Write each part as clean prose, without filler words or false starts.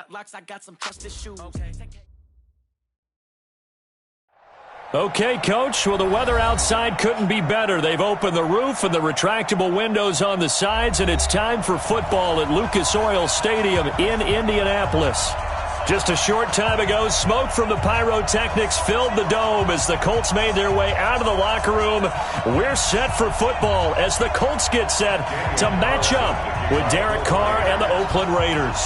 got locks, I got some trusted shoes. Okay, Coach. Well, the weather outside couldn't be better. They've opened the roof and the retractable windows on the sides, and it's time for football at Lucas Oil Stadium in Indianapolis. Just a short time ago, smoke from the pyrotechnics filled the dome as the Colts made their way out of the locker room. We're set for football as the Colts get set to match up with Derek Carr and the Oakland Raiders.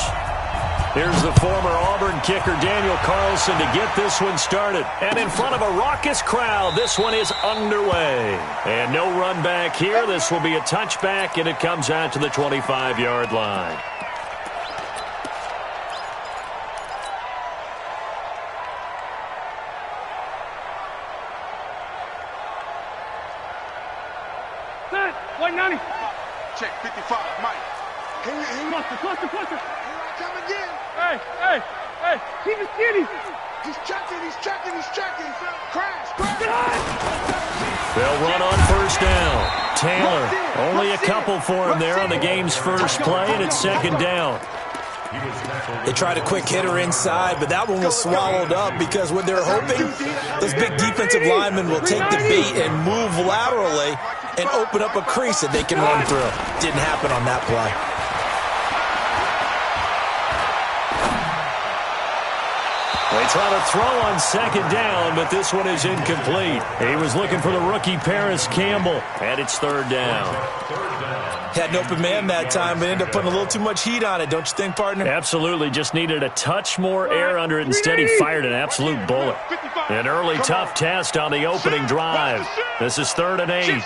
Here's the former Auburn kicker Daniel Carlson to get this one started. And in front of a raucous crowd, this one is underway. And no run back here. This will be a touchback, and it comes out to the 25-yard line. Set, 190. Check 55, Mike. Cluster. Here I come again. Hey, keep it skinny. He's checking. Crash. They'll run on first down. Taylor, only a couple for him there on the game's first play, and it's second down. They tried a quick hitter inside, but that one was swallowed up because what they're hoping, those big defensive linemen will take the bait and move laterally and open up a crease that they can run through. Didn't happen on that play. They try to throw on second down, but this one is incomplete. He was looking for the rookie Paris Campbell, and it's third down. Had an open man that time, but ended up putting a little too much heat on it, don't you think, partner? Absolutely. Just needed a touch more air under it. Instead, he fired an absolute bullet. An early tough test on the opening drive. This is 3rd and 8.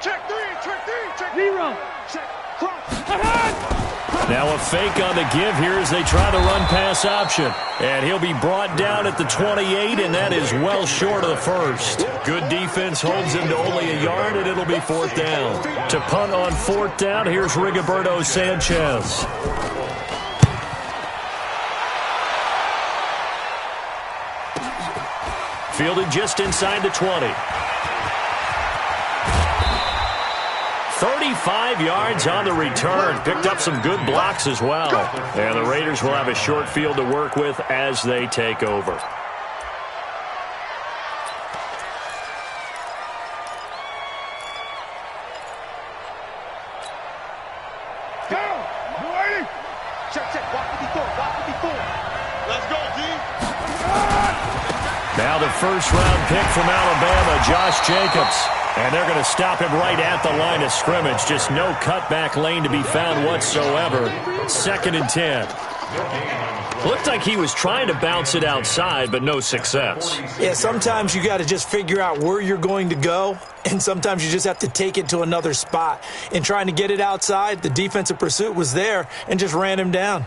Check three. Zero. Check, cross. Now a fake on the give here as they try the run-pass option. And he'll be brought down at the 28, and that is well short of the first. Good defense holds him to only a yard, and it'll be 4th down. To punt on 4th down, here's Rigoberto Sanchez. Fielded just inside the 20. 35 yards on the return. Picked up some good blocks as well. And the Raiders will have a short field to work with as they take over. Check. Walk 54. Let's go, D. Now the first-round pick from Alabama, Josh Jacobs. And they're going to stop him right at the line of scrimmage. Just no cutback lane to be found whatsoever. 2nd and 10. Looked like he was trying to bounce it outside, but no success. Yeah, sometimes you got to just figure out where you're going to go, and sometimes you just have to take it to another spot. In trying to get it outside, the defensive pursuit was there and just ran him down.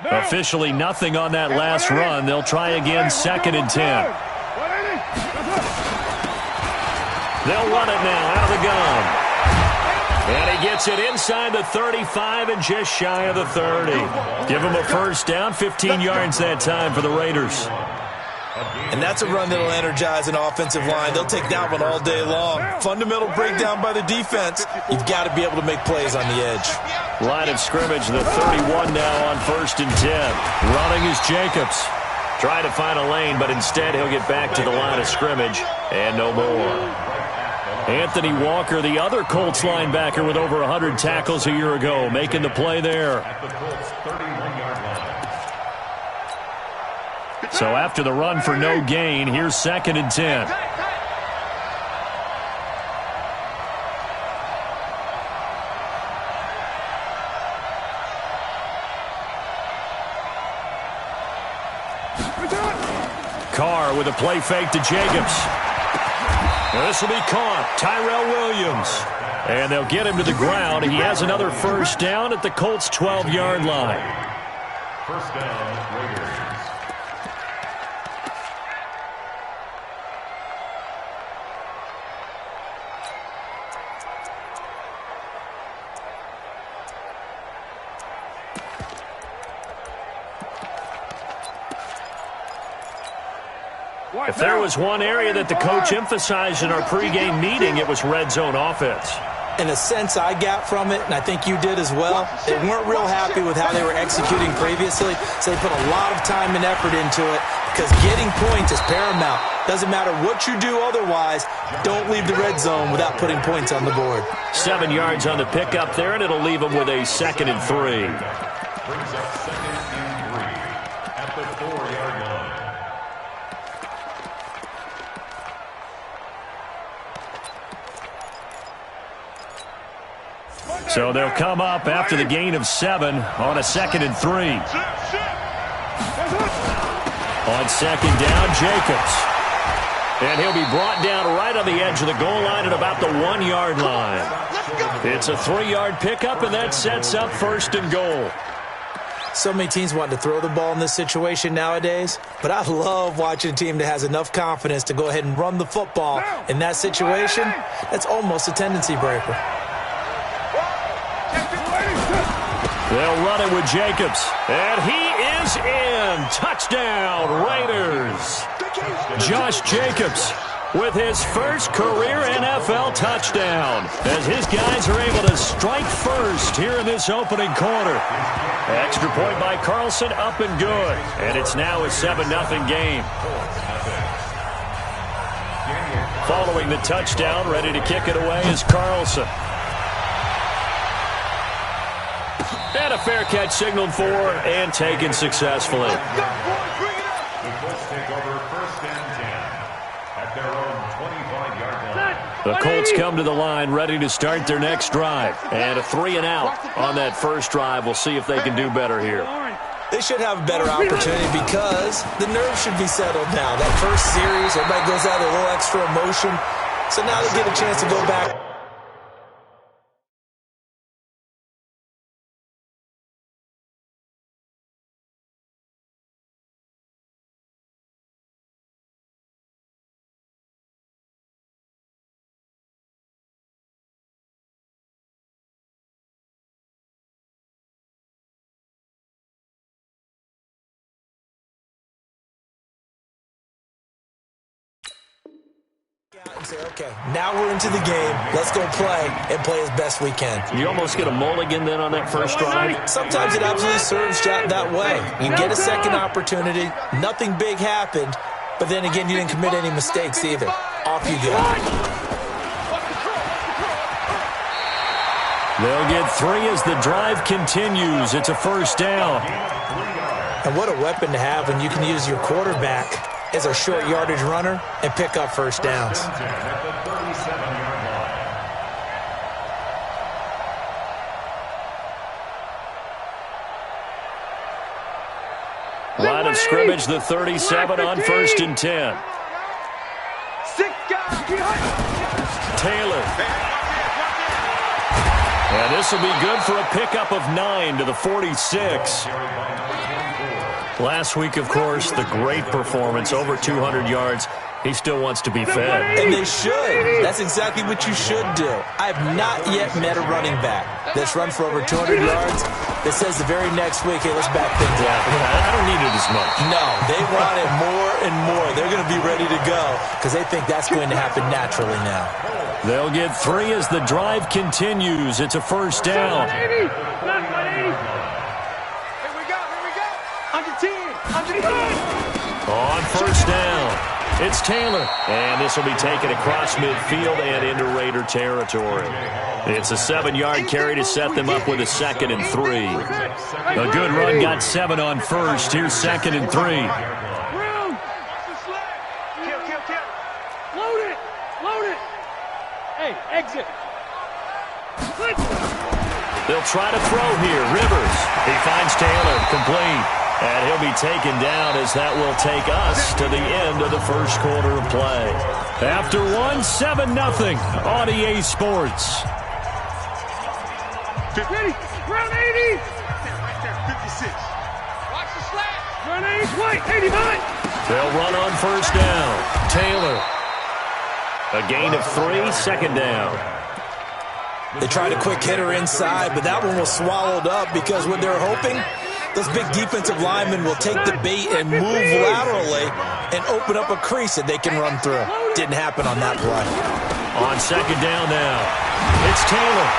Officially nothing on that last run. They'll try again, 2nd and 10. They'll run it now out of the gun. And he gets it inside the 35 and just shy of the 30. Give him a first down, 15 yards that time for the Raiders. And that's a run that'll energize an offensive line. They'll take that one all day long. Fundamental breakdown by the defense. You've got to be able to make plays on the edge. Line of scrimmage, the 31 now on 1st and 10. Running is Jacobs. Trying to find a lane, but instead he'll get back to the line of scrimmage and no more. Anthony Walker, the other Colts linebacker with over 100 tackles a year ago, making the play there. So after the run for no gain, here's 2nd and 10. Carr with a play fake to Jacobs. Now this will be caught. Tyrell Williams. And they'll get him to the ground. He has another first down at the Colts' 12-yard line. First down, Raiders. If there was one area that the coach emphasized in our pregame meeting, it was red zone offense. And the sense I got from it, and I think you did as well, they weren't real happy with how they were executing previously, so they put a lot of time and effort into it because getting points is paramount. Doesn't matter what you do otherwise, don't leave the red zone without putting points on the board. 7 yards on the pickup there, and it'll leave them with a 2nd and 3. Brings up 2nd and 3 at the 4-yard line. So they'll come up after the gain of 7 on a 2nd and 3. On 2nd down, Jacobs. And he'll be brought down right on the edge of the goal line at about the 1-yard line. It's a 3-yard pickup, and that sets up 1st and goal. So many teams want to throw the ball in this situation nowadays, but I love watching a team that has enough confidence to go ahead and run the football. In that situation, that's almost a tendency breaker. They'll run it with Jacobs. And he is in. Touchdown, Raiders. Josh Jacobs with his first career NFL touchdown as his guys are able to strike first here in this opening quarter. Extra point by Carlson, up and good. And it's now a 7-0 game. Following the touchdown, ready to kick it away is Carlson. And a fair catch signaled for and taken successfully. The Colts take over 1st and 10 at their own 25-yard line. The Colts come to the line ready to start their next drive. And a 3-and-out on that first drive. We'll see if they can do better here. They should have a better opportunity because the nerves should be settled now. That first series, everybody goes out with a little extra emotion. So now they get a chance to go back. And say, okay, now we're into the game. Let's go play and play as best we can. You almost get a mulligan then on that first drive? Sometimes it absolutely serves that way. You get a second opportunity. Nothing big happened, but then again, you didn't commit any mistakes either. Off you go. They'll get 3 as the drive continues. It's a 1st down. And what a weapon to have when you can use your quarterback as a short yardage runner and pick up 1st downs. Line of scrimmage, the 37 on 1st and 10. Taylor. And this will be good for a pickup of 9 to the 46. Last week, of course, the great performance, over 200 yards. He still wants to be fed. And they should. That's exactly what you should do. I have not yet met a running back that's run for over 200 yards that says the very next week, hey, let's back things up. I don't need it as much. No, they want it more and more. They're going to be ready to go because they think that's going to happen naturally now. They'll get 3 as the drive continues. It's a 1st down. On 1st down, it's Taylor. And this will be taken across midfield and into Raider territory. It's a 7-yard carry to set them up with a 2nd and 3. A good run got 7 on 1st. Here's 2nd and 3. Load it. Load it. Hey, exit. They'll try to throw here. Rivers. He finds Taylor. Complete. And he'll be taken down as that will take us to the end of the first quarter of play. After 7-0 on EA Sports. Ready. Round 80. 56. Watch the slat. Round 80. White. 89. They'll run on 1st down. Taylor. A gain of 3, 2nd down. They tried a quick hitter inside, but that one was swallowed up because what they're hoping, those big defensive linemen will take the bait and move laterally and open up a crease that they can run through. Didn't happen on that play. On second down now, it's Taylor.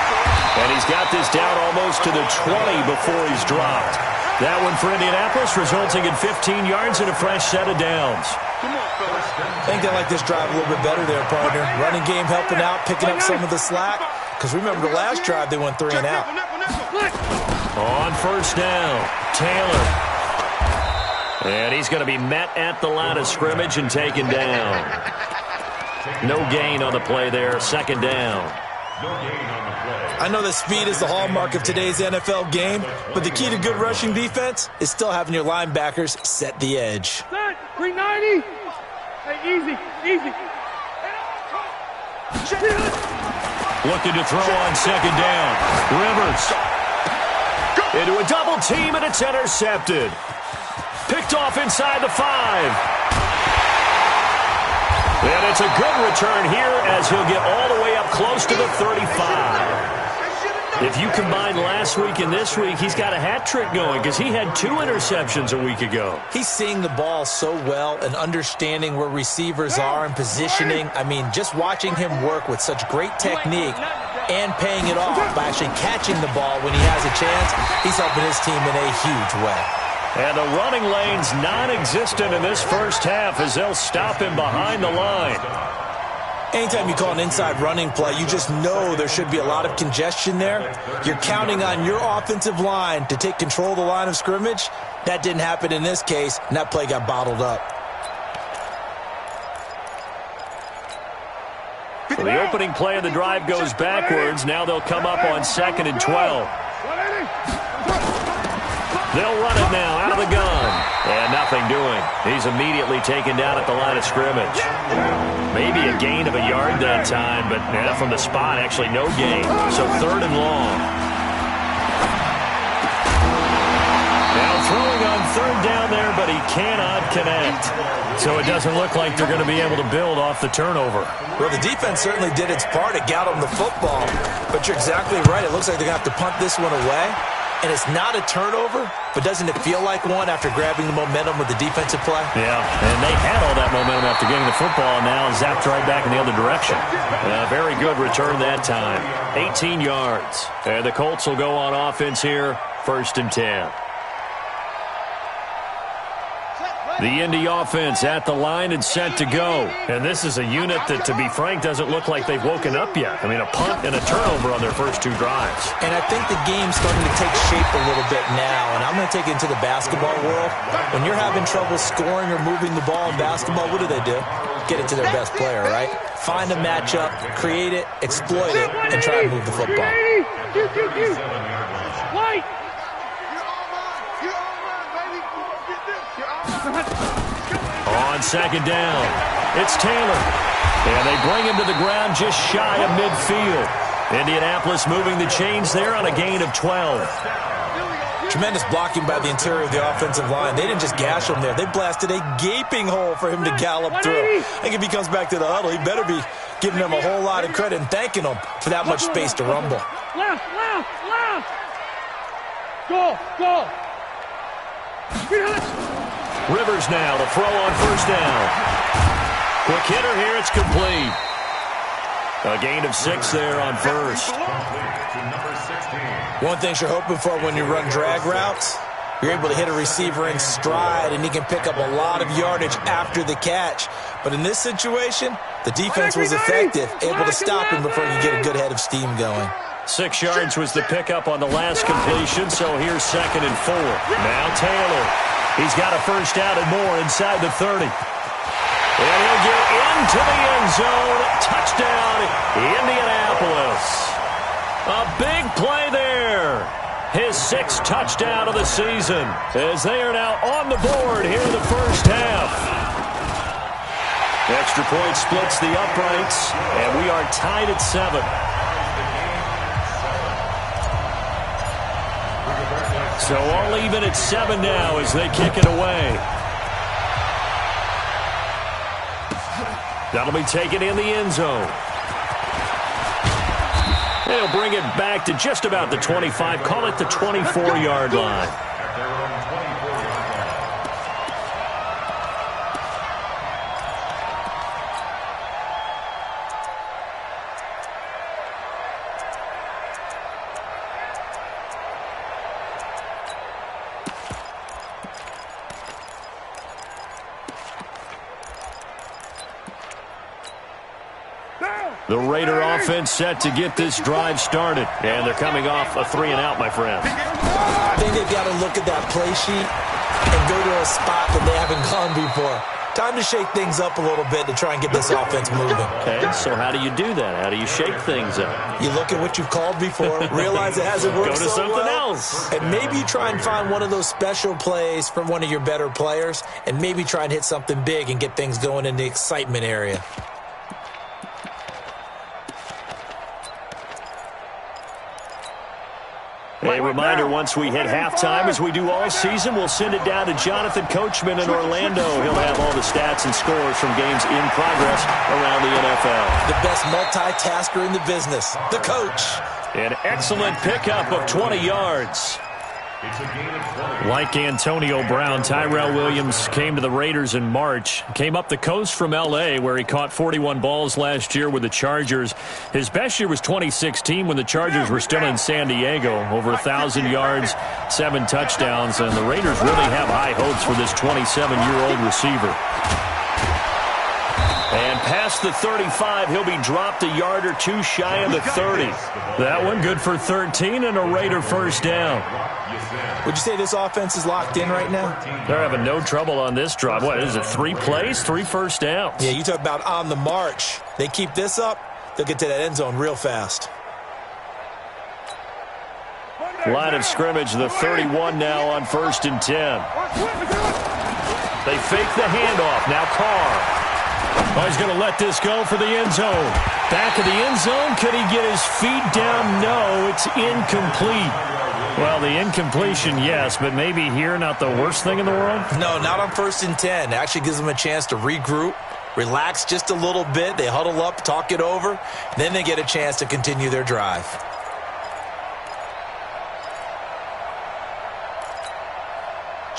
And he's got this down almost to the 20 before he's dropped. That one for Indianapolis, resulting in 15 yards and a fresh set of downs. I think they like this drive a little bit better there, partner. Running game helping out, picking up some of the slack. Because remember the last drive, they went 3 and out. On first down, Taylor. And he's going to be met at the line of scrimmage and taken down. No gain on the play there, second down. I know that speed is the hallmark of today's NFL game, but the key to good rushing defense is still having your linebackers set the edge. 390. Hey, easy. Looking to throw on second down. Rivers. Into a double team, and it's intercepted. Picked off inside the 5. And it's a good return here as he'll get all the way up close to the 35. If you combine last week and this week, he's got a hat trick going because he had 2 interceptions a week ago. He's seeing the ball so well and understanding where receivers are and positioning. I mean, just watching him work with such great technique and paying it off by actually catching the ball when he has a chance, he's helping his team in a huge way. And the running lane's non-existent in this first half as they'll stop him behind the line. Anytime you call an inside running play, you just know there should be a lot of congestion there. You're counting on your offensive line to take control of the line of scrimmage. That didn't happen in this case, and that play got bottled up. So the opening play of the drive goes backwards. Now they'll come up on 2nd and 12. They'll run it now out of the gun. And nothing doing. He's immediately taken down at the line of scrimmage. Maybe a gain of a yard that time, but from the spot, actually no gain. So 3rd and long. Now throwing on 3rd down there, but he cannot connect. So it doesn't look like they're going to be able to build off the turnover. Well, the defense certainly did its part to got them the football. But you're exactly right. It looks like they're going to have to punt this one away. And it's not a turnover, but doesn't it feel like one after grabbing the momentum with the defensive play? Yeah, and they had all that momentum after getting the football, and now zapped right back in the other direction. Very good return that time. 18 yards. And the Colts will go on offense here, 1st and 10. The Indy offense at the line and set to go. And this is a unit that, to be frank, doesn't look like they've woken up yet. I mean, a punt and a turnover on their first 2 drives. And I think the game's starting to take shape a little bit now. And I'm going to take it into the basketball world. When you're having trouble scoring or moving the ball in basketball, what do? Get it to their best player, right? Find a matchup, create it, exploit it, and try to move the football. White. On second down, it's Taylor. And they bring him to the ground just shy of midfield. Indianapolis moving the chains there on a gain of 12. Tremendous blocking by the interior of the offensive line. They didn't just gash him there. They blasted a gaping hole for him to gallop through. I think if he comes back to the huddle, he better be giving them a whole lot of credit and thanking them for that much space to rumble. Left. Go. Rivers now to throw on first down. Quick hitter here, it's complete. A gain of 6 there on first. One thing you're hoping for when you run drag routes, you're able to hit a receiver in stride, and he can pick up a lot of yardage after the catch. But in this situation, the defense was effective, able to stop him before you get a good head of steam going. 6 yards was the pickup on the last completion, so here's 2nd and 4. Now Taylor. He's got a first down and more inside the 30. And he'll get into the end zone. Touchdown, Indianapolis. A big play there. His 6th touchdown of the season as they are now on the board here in the first half. Extra point splits the uprights, and we are tied at 7. So all even at 7 now as they kick it away. That'll be taken in the end zone. They'll bring it back to just about the 25. Call it the 24-yard line. The Raider offense set to get this drive started. And they're coming off a 3-and-out, my friend. I think they've got to look at that play sheet and go to a spot that they haven't gone before. Time to shake things up a little bit to try and get this offense moving. Okay, so how do you do that? How do you shake things up? You look at what you've called before, realize it hasn't worked Go to so something well, else. and maybe you try and find one of those special plays from one of your better players, and maybe try and hit something big and get things going in the excitement area. A reminder, once we hit halftime, as we do all season, we'll send it down to Jonathan Coachman in Orlando. He'll have all the stats and scores from games in progress around the NFL. The best multitasker in the business, the coach. An excellent pickup of 20 yards. It's a gain of 20. Like Antonio Brown, Tyrell Williams came to the Raiders in March. Came up the coast from L.A., where he caught 41 balls last year with the Chargers. His best year was 2016 when the Chargers were still in San Diego. Over 1,000 yards, 7 touchdowns, and the Raiders really have high hopes for this 27-year-old receiver. And past the 35, he'll be dropped a yard or two shy of the 30. That one good for 13 and a Raider first down. Would you say this offense is locked in right now? They're having no trouble on this drive. What is it, 3 plays, 3 first downs? Yeah, you talk about on the march. They keep this up, they'll get to that end zone real fast. Line of scrimmage, the 31 now on 1st and 10. They fake the handoff. Now Carr. Oh, he's going to let this go for the end zone. Back of the end zone. Could he get his feet down? No, it's incomplete. Well, the incompletion, yes, but maybe here not the worst thing in the world? No, not on 1st and 10. It actually gives them a chance to regroup, relax just a little bit. They huddle up, talk it over. Then they get a chance to continue their drive.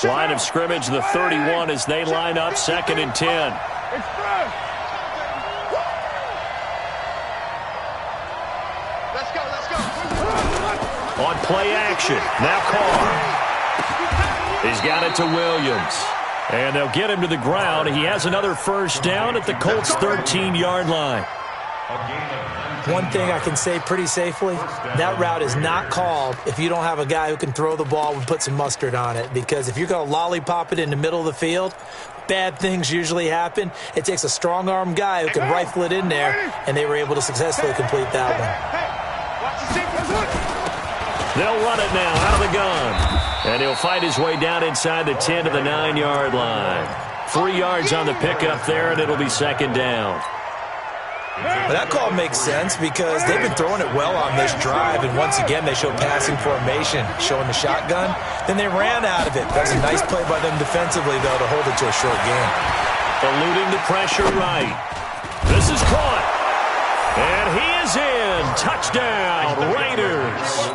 Line of scrimmage, the 31 as they line up 2nd and 10. Let's go. On play action, now Carr. He's got it to Williams. And they'll get him to the ground. He has another first down at the Colts' 13-yard line. One thing I can say pretty safely, that route is not called if you don't have a guy who can throw the ball and put some mustard on it. Because if you're going to lollipop it in the middle of the field, bad things usually happen. It takes a strong-arm guy who can rifle it in there, and they were able to successfully complete that one. They'll run it now out of the gun. And he'll fight his way down inside the 10 to the 9-yard line. 3 yards on the pickup there, and it'll be 2nd down. Well, that call makes sense because they've been throwing it well on this drive, and once again they show passing formation, showing the shotgun. Then they ran out of it. That's a nice play by them defensively, though, to hold it to a short game. Eluding the pressure right. This is caught. And he is in. Touchdown, Raiders.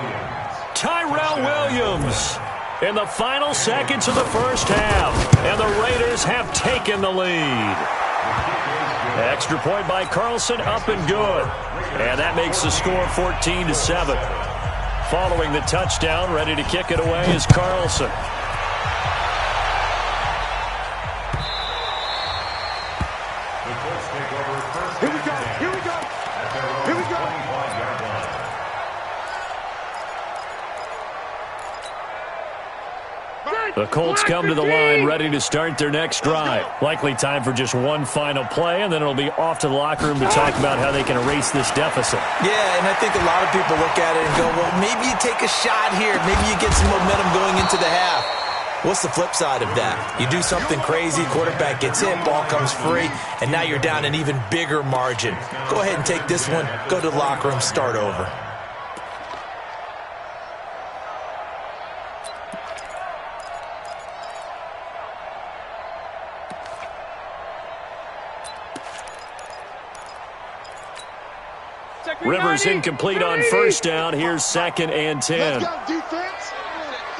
Tyrell Williams in the final seconds of the first half. And the Raiders have taken the lead. Extra point by Carlson, up and good. And that makes the score 14-7. Following the touchdown, ready to kick it away is Carlson. Here we go. The Colts come to the line ready to start their next drive. Likely time for just one final play, and then it'll be off to the locker room to talk about how they can erase this deficit. Yeah, and I think a lot of people look at it and go, well, maybe you take a shot here. Maybe you get some momentum going into the half. What's the flip side of that? You do something crazy, quarterback gets hit, ball comes free, and now you're down an even bigger margin. Go ahead and take this one, go to the locker room, start over. Rivers incomplete on first down. Here's 2nd and 10. Let's go, defense.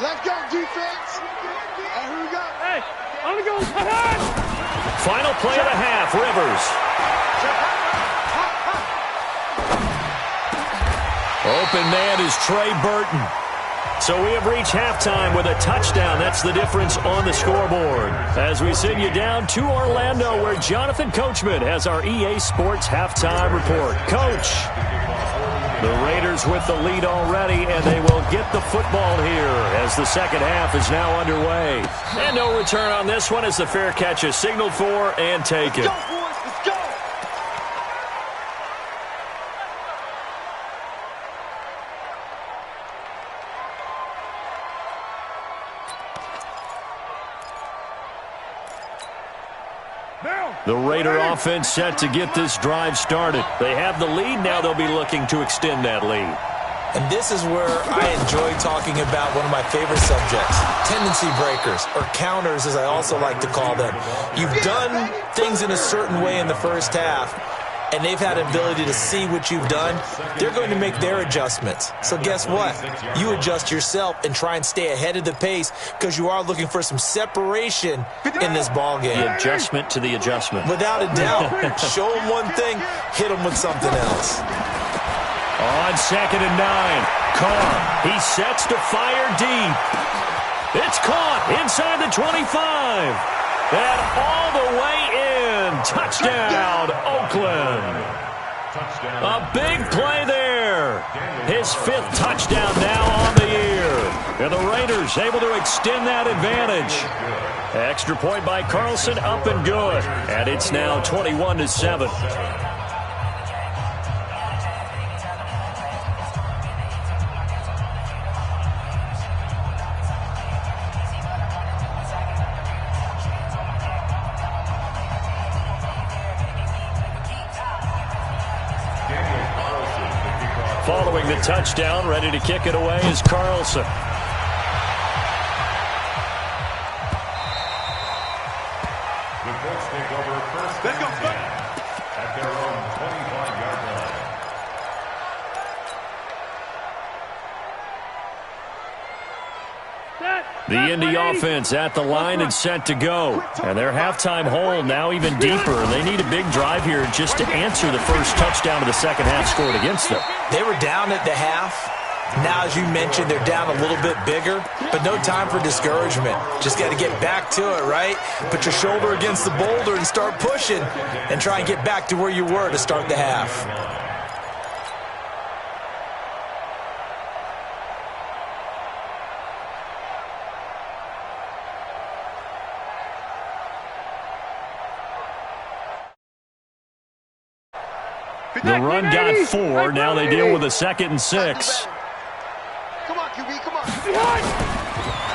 Let's go, defense. And here we go. Hey, on the go. Final play of the half, Rivers. Open man is Trey Burton. So we have reached halftime with a touchdown. That's the difference on the scoreboard. As we send you down to Orlando, where Jonathan Coachman has our EA Sports halftime report. Coach, the Raiders with the lead already, and they will get the football here as the second half is now underway. And no return on this one as the fair catch is signaled for and taken. The Raider offense set to get this drive started. They have the lead. Now they'll be looking to extend that lead. And this is where I enjoy talking about one of my favorite subjects, tendency breakers, or counters as I also like to call them. You've done things in a certain way in the first half, and they've had an ability to see what you've done. They're going to make their adjustments. So guess what? You adjust yourself and try and stay ahead of the pace because you are looking for some separation in this ball game. The adjustment to the adjustment. Without a doubt. Show them one thing, hit them with something else. On 2nd and 9, Carr. He sets to fire deep. It's caught inside the 25. And all the way in. Touchdown, Oakland. A big play there. His 5th touchdown now on the year. And the Raiders able to extend that advantage. Extra point by Carlson, up and good. And it's now 21-7. Following the touchdown, ready to kick it away is Carlson. The Colts take over first and 10 at their own 25-yard line. The Indy offense at the line and set to go. And their halftime hole now even deeper. They need a big drive here just to answer the first touchdown of the second half scored against them. They were down at the half. Now, as you mentioned, they're down a little bit bigger, but no time for discouragement. Just got to get back to it, right? Put your shoulder against the boulder and start pushing and try and get back to where you were to start the half. The run got 4. Now they deal with a 2nd and 6. Come on, QB, come on.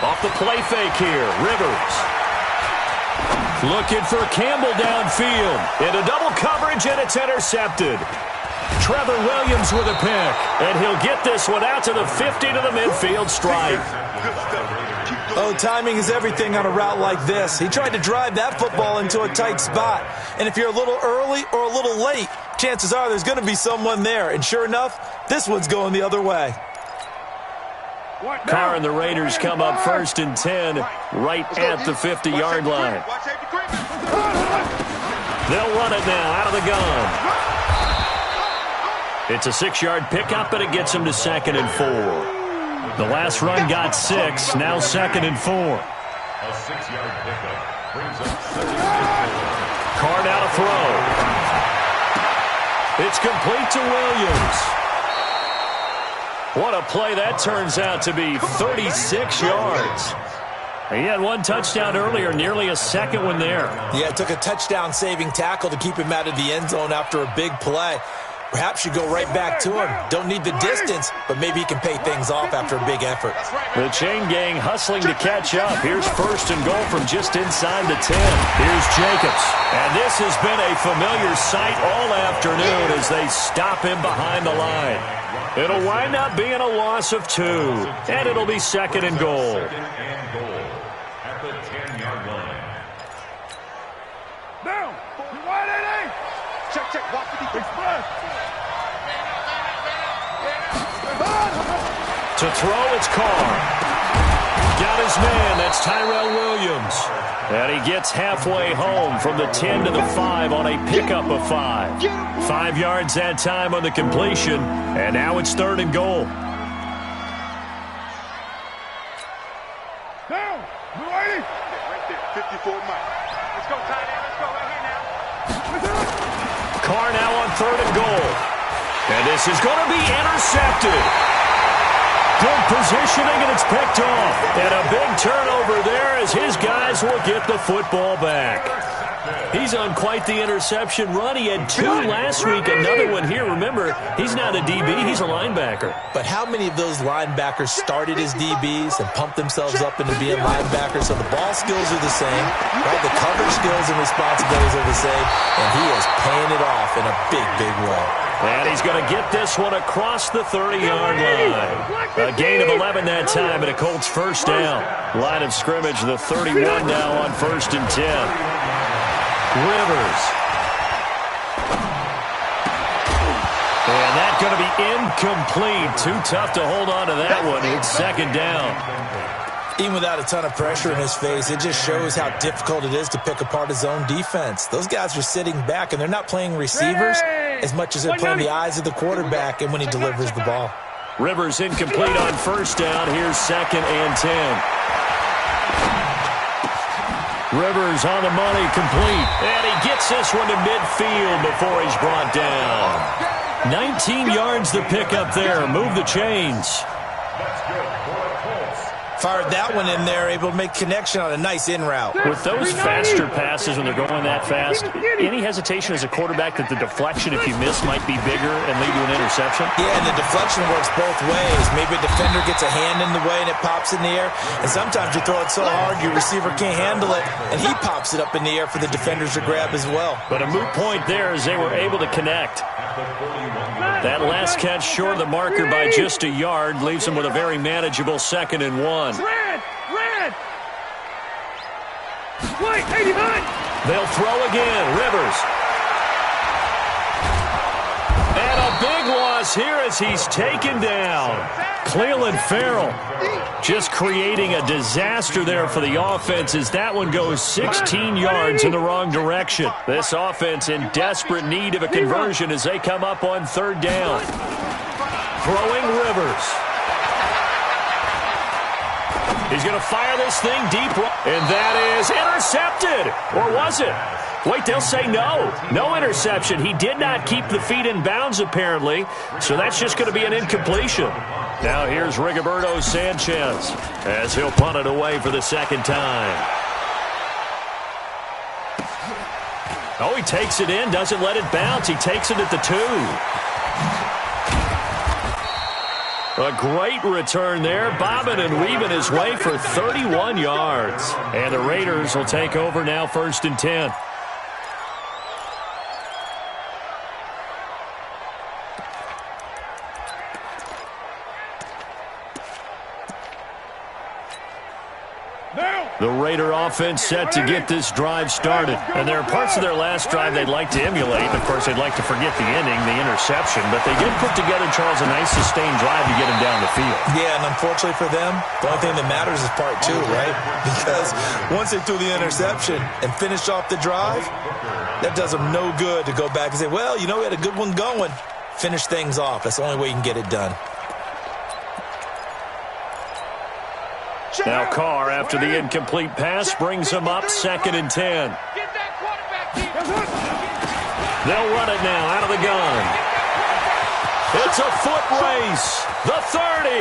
Off the play fake here, Rivers. Looking for Campbell downfield. Into double coverage, and it's intercepted. Trevor Williams with a pick. And he'll get this one out to the 50 to the midfield stripe. Oh, timing is everything on a route like this. He tried to drive that football into a tight spot. And if you're a little early or a little late, chances are there's going to be someone there. And sure enough, this one's going the other way. Carr and the Raiders come up 1st and 10 right at the 50-yard line. They'll run it now out of the gun. It's a 6-yard pickup, and it gets them to 2nd and 4. The last run got 6, now 2nd and 4. A 6-yard pickup brings up 2nd and 4. Carr now to throw. It's complete to Williams. What a play that turns out to be, 36 yards. He had one touchdown earlier, nearly a second one there. Yeah, it took a touchdown-saving tackle to keep him out of the end zone after a big play. Perhaps you go right back to him. Don't need the distance, but maybe he can pay things off after a big effort. The chain gang hustling to catch up. Here's 1st and goal from just inside the 10. Here's Jacobs. And this has been a familiar sight all afternoon as they stop him behind the line. It'll wind up being a loss of 2, and it'll be 2nd and goal. 2nd and goal at the 10-yard line. Down. Wide 88. Check, walk the defense. To throw, it's Carr. Got his man. That's Tyrell Williams. And he gets halfway home from the 10 to the 5 on a pickup of 5. 5 yards that time on the completion. And now it's 3rd and goal. Down. Blue 80. Right there. 54 Mike. Let's go, tight end. Let's go right here now. Carr now on 3rd and goal. And this is going to be intercepted. Good positioning, and it's picked off. And a big turnover there as his guys will get the football back. He's on quite the interception run. He had 2 last week, another one here. Remember, he's not a DB, he's a linebacker. But how many of those linebackers started as DBs and pumped themselves up into being linebackers? So the ball skills are the same, right? The coverage skills and responsibilities are the same, and he is paying it off in a big, big way. And he's going to get this one across the 30-yard line. A gain of 11 that time, and a Colts first down. Line of scrimmage, the 31 now on 1st and 10. Rivers. And that's going to be incomplete. Too tough to hold on to that one. It's 2nd down. Even without a ton of pressure in his face, it just shows how difficult it is to pick apart his own defense. Those guys are sitting back, and they're not playing receivers as much as they're playing the eyes of the quarterback and when he delivers the ball. Rivers incomplete on 1st down. Here's 2nd and 10. Rivers on the money, complete. And he gets this one to midfield before he's brought down. 19 yards to pick up there. Move the chains. Fired that one in there, able to make connection on a nice in route. With those faster passes when they're going that fast, any hesitation as a quarterback that the deflection, if you miss, might be bigger and lead to an interception? Yeah, and the deflection works both ways. Maybe a defender gets a hand in the way and it pops in the air. And sometimes you throw it so hard your receiver can't handle it, and he pops it up in the air for the defenders to grab as well. But a moot point there as they were able to connect. That last catch short of the marker by just a yard leaves them with a very manageable 2nd and 1. Red! Red! White, 89! They'll throw again. Rivers. And a big loss here as he's taken down. Cleveland Farrell just creating a disaster there for the offense as that one goes 16 yards in the wrong direction. This offense in desperate need of a conversion as they come up on 3rd down. Throwing Rivers. He's going to fire this thing deep, and that is intercepted. Or was it? Wait, they'll say no. No interception. He did not keep the feet in bounds, apparently, so that's just going to be an incompletion. Now here's Rigoberto Sanchez as he'll punt it away for the 2nd time. Oh, he takes it in, doesn't let it bounce. He takes it at the 2. A great return there, bobbing and weaving his way for 31 yards. And the Raiders will take over now 1st and 10. The Raider offense set to get this drive started. And there are parts of their last drive they'd like to emulate. Of course, they'd like to forget the ending, the interception. But they did put together, Charles, a nice sustained drive to get him down the field. Yeah, and unfortunately for them, the only thing that matters is part 2, right? Because once they threw the interception and finished off the drive, that does them no good to go back and say, well, you know, we had a good one going. Finish things off. That's the only way you can get it done. Now Carr, after the incomplete pass, brings him up 2nd and 10. They'll run it now out of the gun. It's a foot race. The 30.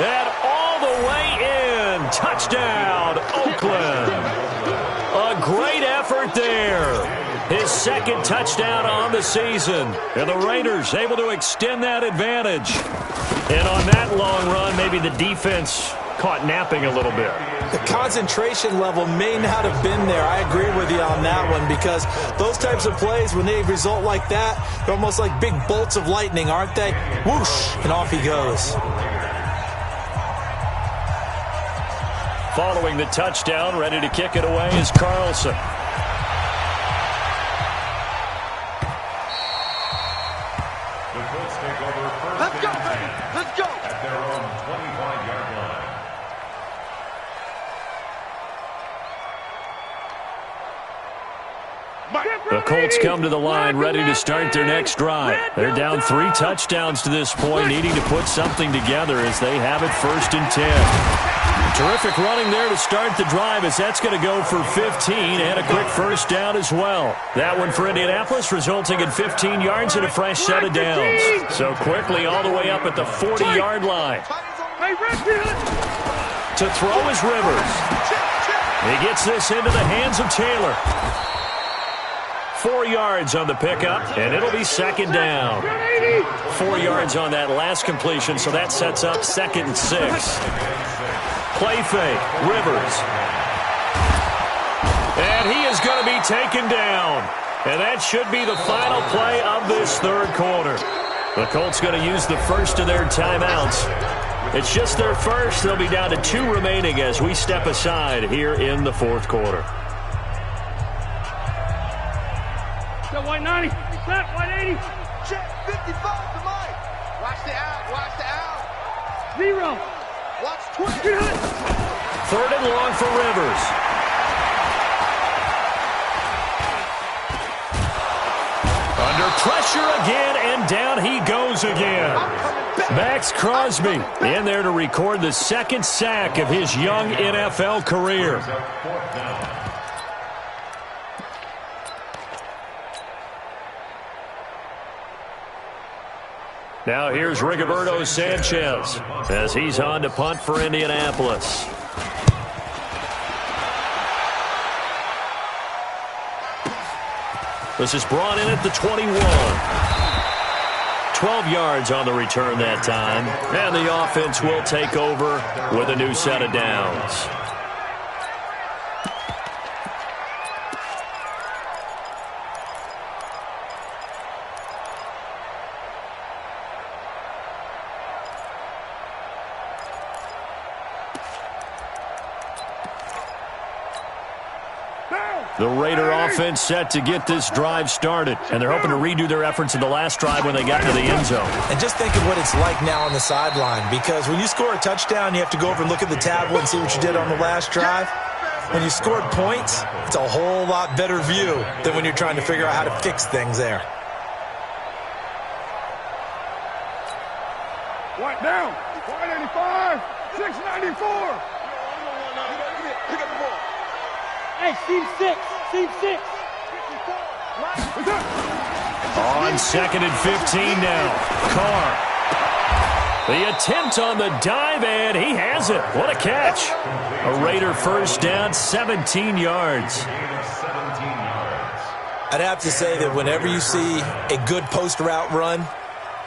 And all the way in. Touchdown, Oakland. A great effort there. His 2nd touchdown on the season. And the Raiders able to extend that advantage. And on that long run, maybe the defense caught napping a little bit. The concentration level may not have been there. I agree with you on that one because those types of plays, when they result like that, they're almost like big bolts of lightning, aren't they? Whoosh, and off he goes. Following the touchdown, ready to kick it away is Carlson. The Colts come to the line ready to start their next drive. They're down 3 touchdowns to this point, needing to put something together as they have it 1st and 10. Terrific running there to start the drive as that's going to go for 15 and a quick first down as well. That one for Indianapolis resulting in 15 yards and a fresh set of downs. So quickly all the way up at the 40-yard line. To throw is Rivers. He gets this into the hands of Taylor. 4 yards on the pickup, and it'll be 2nd down. 4 yards on that last completion, so that sets up 2nd and 6. Play fake, Rivers. And he is going to be taken down. And that should be the final play of this 3rd quarter. The Colts going to use the first of their timeouts. It's just their first. They'll be down to 2 remaining as we step aside here in the 4th quarter. Set white 90. Set white 80. Check 55 to Mike. Watch the out. Watch the out. 0. Watch 20. 3rd and long for Rivers. Under pressure again, and down he goes again. Max Crosby in there to record the 2nd sack of his young NFL career. Now here's Rigoberto Sanchez as he's on to punt for Indianapolis. This is brought in at the 21. 12 yards on the return that time. And the offense will take over with a new set of downs. The Raider offense set to get this drive started, and they're hoping to redo their efforts in the last drive when they got to the end zone. And just think of what it's like now on the sideline, because when you score a touchdown, you have to go over and look at the tablet and see what you did on the last drive. When you scored points, it's a whole lot better view than when you're trying to figure out how to fix things there. White down. White 85. 694. Pick up the ball. Hey, Steve 6. Steve 6. On 2nd and 15 now. Carr. The attempt on the dive, and he has it. What a catch. A Raider first down, 17 yards. I'd have to say that whenever you see a good post route run,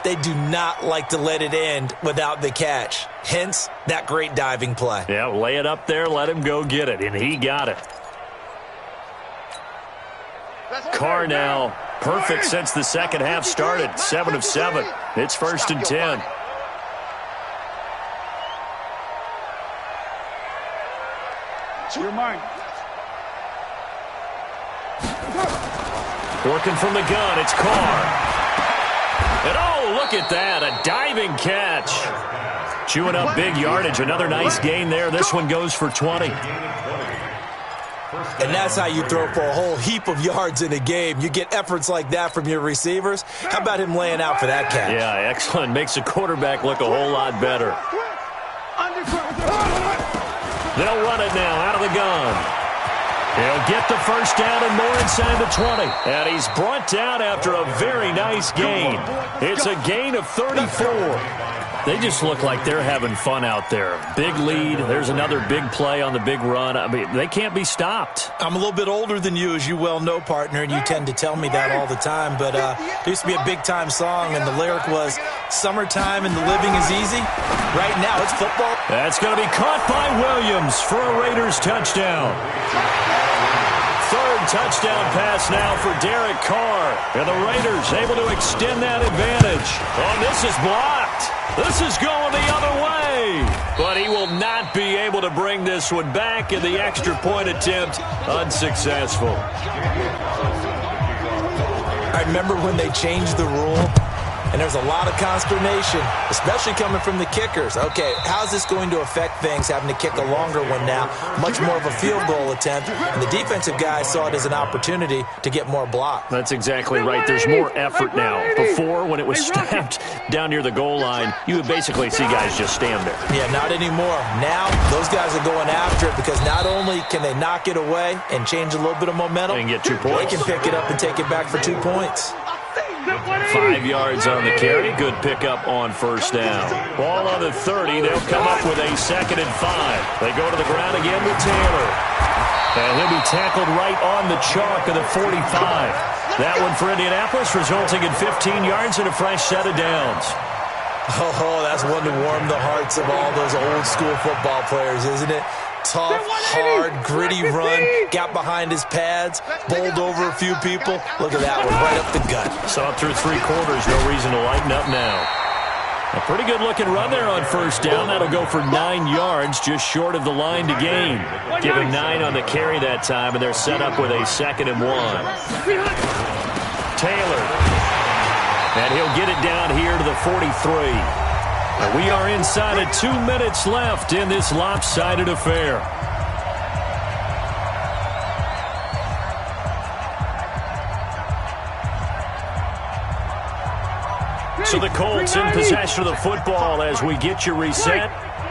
they do not like to let it end without the catch. Hence, that great diving play. Yeah, lay it up there, let him go get it, and he got it. Carr now, perfect since the second half started, 7 of 7. It's 1st and 10. You're mine. Working from the gun, it's Carr. And oh, look at that, a diving catch. Chewing up big yardage, another nice gain there. This one goes for 20. And that's how you throw for a whole heap of yards in a game. You get efforts like that from your receivers. How about him laying out for that catch? Yeah, excellent. Makes the quarterback look a whole lot better. They'll run it now out of the gun. He'll get the first down and more inside the 20. And he's brought down after a very nice gain. It's a gain of 34. They just look like they're having fun out there. Big lead. There's another big play on the big run. I mean, they can't be stopped. I'm a little bit older than you, as you well know, partner, and you tend to tell me that all the time. But there used to be a big-time song, and the lyric was, "Summertime and the living is easy." Right now, it's football. That's going to be caught by Williams for a Raiders touchdown. 3rd touchdown pass now for Derek Carr. And the Raiders able to extend that advantage. Oh, this is blocked. This is going the other way. But he will not be able to bring this one back, and the extra point attempt unsuccessful. I remember when they changed the rule and there's a lot of consternation, especially coming from the kickers. Okay, how's this going to affect things, having to kick a longer one now, much more of a field goal attempt, and the defensive guys saw it as an opportunity to get more block. That's exactly right. There's more effort now. Before, when it was snapped down near the goal line, you would basically see guys just stand there. Yeah, not anymore. Now, those guys are going after it because not only can they knock it away and change a little bit of momentum, they can get 2 points. They can pick it up and take it back for 2 points. 5 yards on the carry. Good pickup on first down. Ball on the 30. They'll come up with a 2nd and 5. They go to the ground again with Taylor. And he'll be tackled right on the chalk of the 45. That one for Indianapolis, resulting in 15 yards and a fresh set of downs. Oh, that's one to warm the hearts of all those old school football players, isn't it? Tough, hard, gritty run, got behind his pads, bowled over a few people. Look at that one, right up the gut. Saw it through 3 quarters, no reason to lighten up now. A pretty good-looking run there on first down. That'll go for 9 yards, just short of the line to gain. Give him 9 on the carry that time, and they're set up with a 2nd and 1. Taylor. And he'll get it down here to the 43. We are inside of 2 minutes left in this lopsided affair. So the Colts in possession of the football as we get you reset.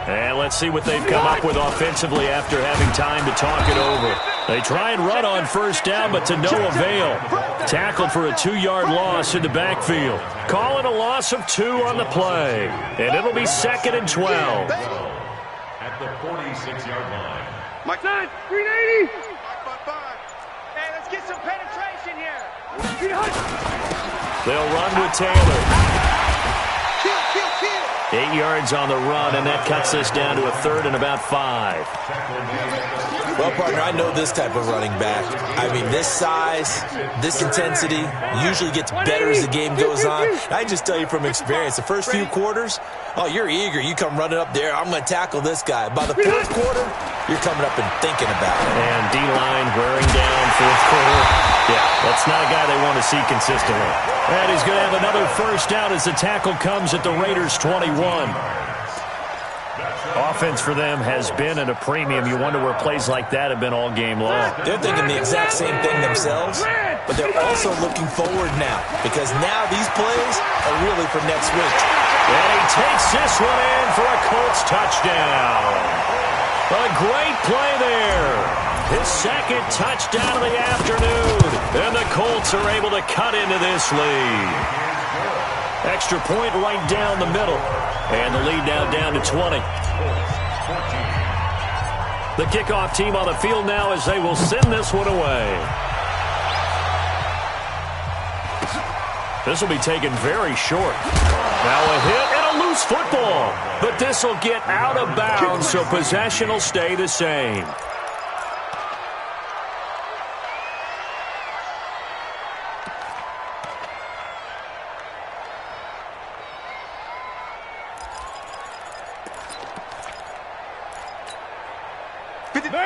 And let's see what they've come up with offensively after having time to talk it over. They try and run on first down, but to no avail. Tackled for a 2-yard loss in the backfield. Calling a loss of 2 on the play. And it'll be 2nd and 12. At the 46-yard line. Mike 9, 380. Hey, let's get some penetration here. They'll run with Taylor. Kill. 8 yards on the run, and that cuts us down to a 3rd and about 5. Well, partner, I know this type of running back. I mean, this size, this intensity usually gets better as the game goes on. I just tell you from experience, the first few quarters, oh, you're eager. You come running up there, I'm going to tackle this guy. By the 4th quarter, you're coming up and thinking about it. And D-line wearing down 4th quarter. Yeah, that's not a guy they want to see consistently. And he's going to have another first down as the tackle comes at the Raiders' 21. Offense for them has been at a premium. You wonder where plays like that have been all game long. They're thinking the exact same thing themselves, but they're also looking forward now because now these plays are really for next week. And he takes this one in for a Colts touchdown. A great play there. His 2nd touchdown of the afternoon. And the Colts are able to cut into this lead. Extra point right down the middle. And the lead now down to 20. The kickoff team on the field now as they will send this one away. This will be taken very short. Now a hit and a loose football. But this will get out of bounds, so possession will stay the same.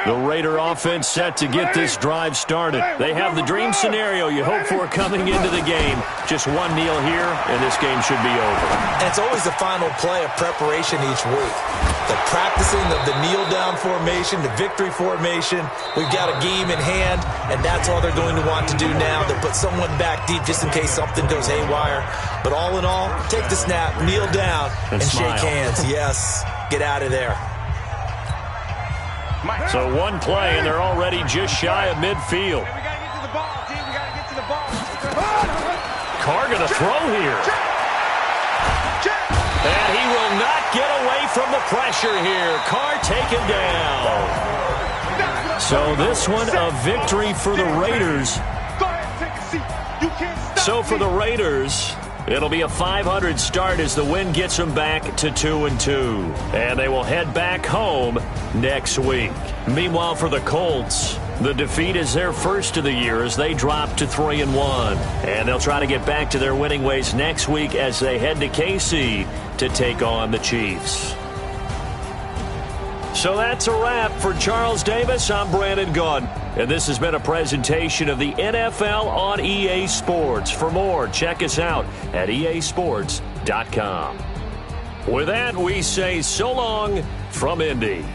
The Raider offense set to get this drive started. They have the dream scenario you hope for coming into the game. Just one kneel here, and this game should be over. And it's always the final play of preparation each week. The practicing of the kneel-down formation, the victory formation. We've got a game in hand, and that's all they're going to want to do now. They'll put someone back deep just in case something goes haywire. But all in all, take the snap, kneel down, and shake hands. Yes, get out of there. So one play, and they're already just shy of midfield. We got to get to the ball, team. We got to get to the ball. Carr going to throw here. And he will not get away from the pressure here. Carr taken down. So this one, a victory for the Raiders. Go ahead, take a seat. You can't stop. So for the Raiders, it'll be a 500 start as the win gets them back to 2-2. And they will head back home next week. Meanwhile, for the Colts, the defeat is their first of the year as they drop to 3-1. And they'll try to get back to their winning ways next week as they head to KC to take on the Chiefs. So So that's a wrap. For Charles Davis, I'm Brandon Gaudin. And this has been a presentation of the NFL on EA Sports. For more, check us out at easports.com. With that, we say so long from Indy.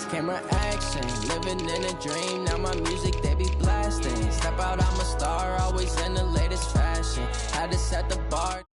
Camera action, living in a dream. Now my music, they be blasting. Step out, I'm a star, always in the latest fashion. Had to set the bar.